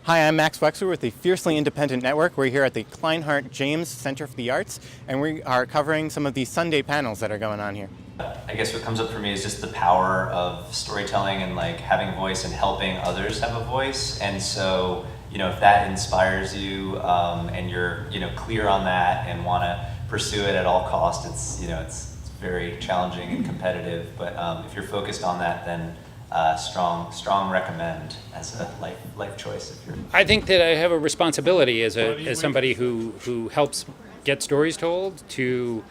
Hi, I'm Max Wexler with the Fiercely Independent Network. We're here at the Kleinhardt James Center for the Arts, and we are covering some of the Sunday panels that are going on here. I guess what comes up for me is just the power of storytelling and like having a voice and helping others have a voice. And so, if that inspires you and you're, clear on that and want to pursue it at all costs, it's very challenging and competitive. But if you're focused on that, then strong recommend as a life choice. I think that I have a responsibility as somebody who helps get stories told to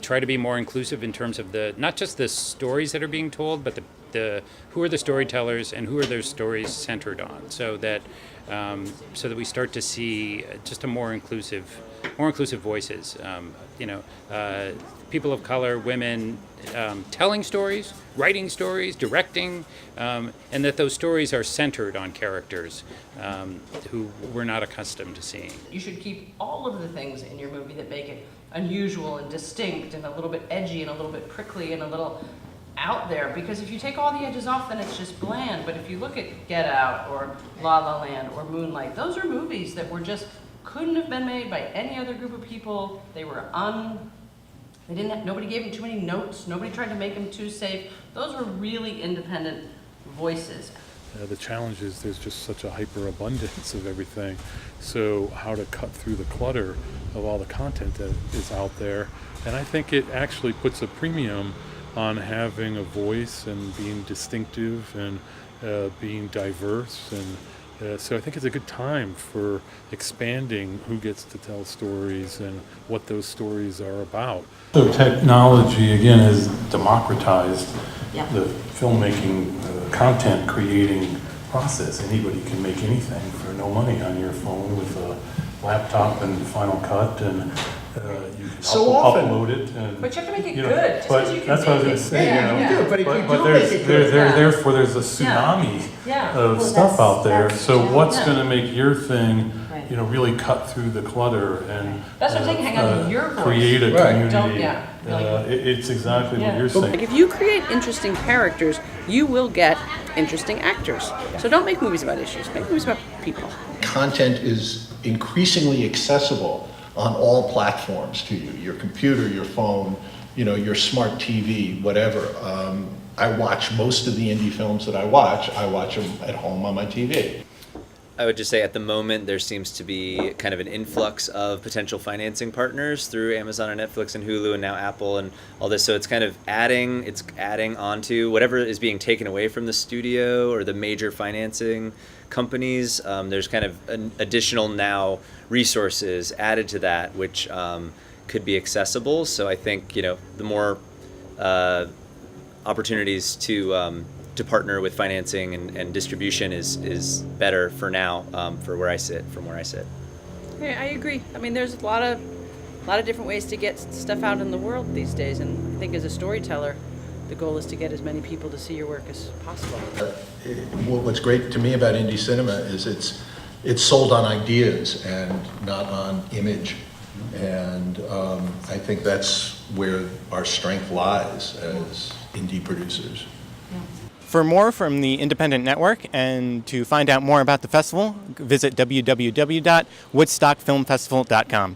try to be more inclusive in terms of not just the stories that are being told, but the who are the storytellers and who are their stories centered on, so that we start to see just a more inclusive voices. People of color, women, telling stories, writing stories, directing, and that those stories are centered on characters who we're not accustomed to seeing. You should keep all of the things in your movie that make it unusual and distinct and a little bit edgy and a little bit prickly and a little out there, because if you take all the edges off, then it's just bland. But if you look at Get Out or La La Land or Moonlight, those are movies that couldn't have been made by any other group of people. They were nobody gave them too many notes. Nobody tried to make them too safe. Those were really independent voices. The challenge is there's just such a hyperabundance of everything. So how to cut through the clutter of all the content that is out there. And I think it actually puts a premium on having a voice and being distinctive and being diverse. And so I think it's a good time for expanding who gets to tell stories and what those stories are about. So technology, again, has democratized the filmmaking, content creating process. Anybody can make anything for no money on your phone with a laptop and Final Cut, and you can upload it. And, but you have to make it good. But that's what I was going to say. Therefore, there's a tsunami of stuff out there. So what's going to make your thing, really cut through the clutter and that's what I'm saying. Hang on to your voice. Create a community? It's exactly what you're saying. Like if you create interesting characters, you will get interesting actors. So don't make movies about issues. Make movies about people. Content is increasingly accessible on all platforms to you, your computer, your phone, your smart TV, whatever. I watch most of the indie films that I watch them at home on my TV. I would just say at the moment there seems to be kind of an influx of potential financing partners through Amazon and Netflix and Hulu and now Apple and all this. So it's kind of adding onto whatever is being taken away from the studio or the major financing companies. There's kind of an additional now resources added to that, which could be accessible. So I think the more opportunities to partner with financing and distribution is better for now for where I sit. Yeah, I agree. I mean, there's a lot of different ways to get stuff out in the world these days, and I think as a storyteller, the goal is to get as many people to see your work as possible. What's great to me about indie cinema is it's sold on ideas and not on image, and I think that's where our strength lies as indie producers. For more from the Independent Network and to find out more about the festival, visit www.woodstockfilmfestival.com.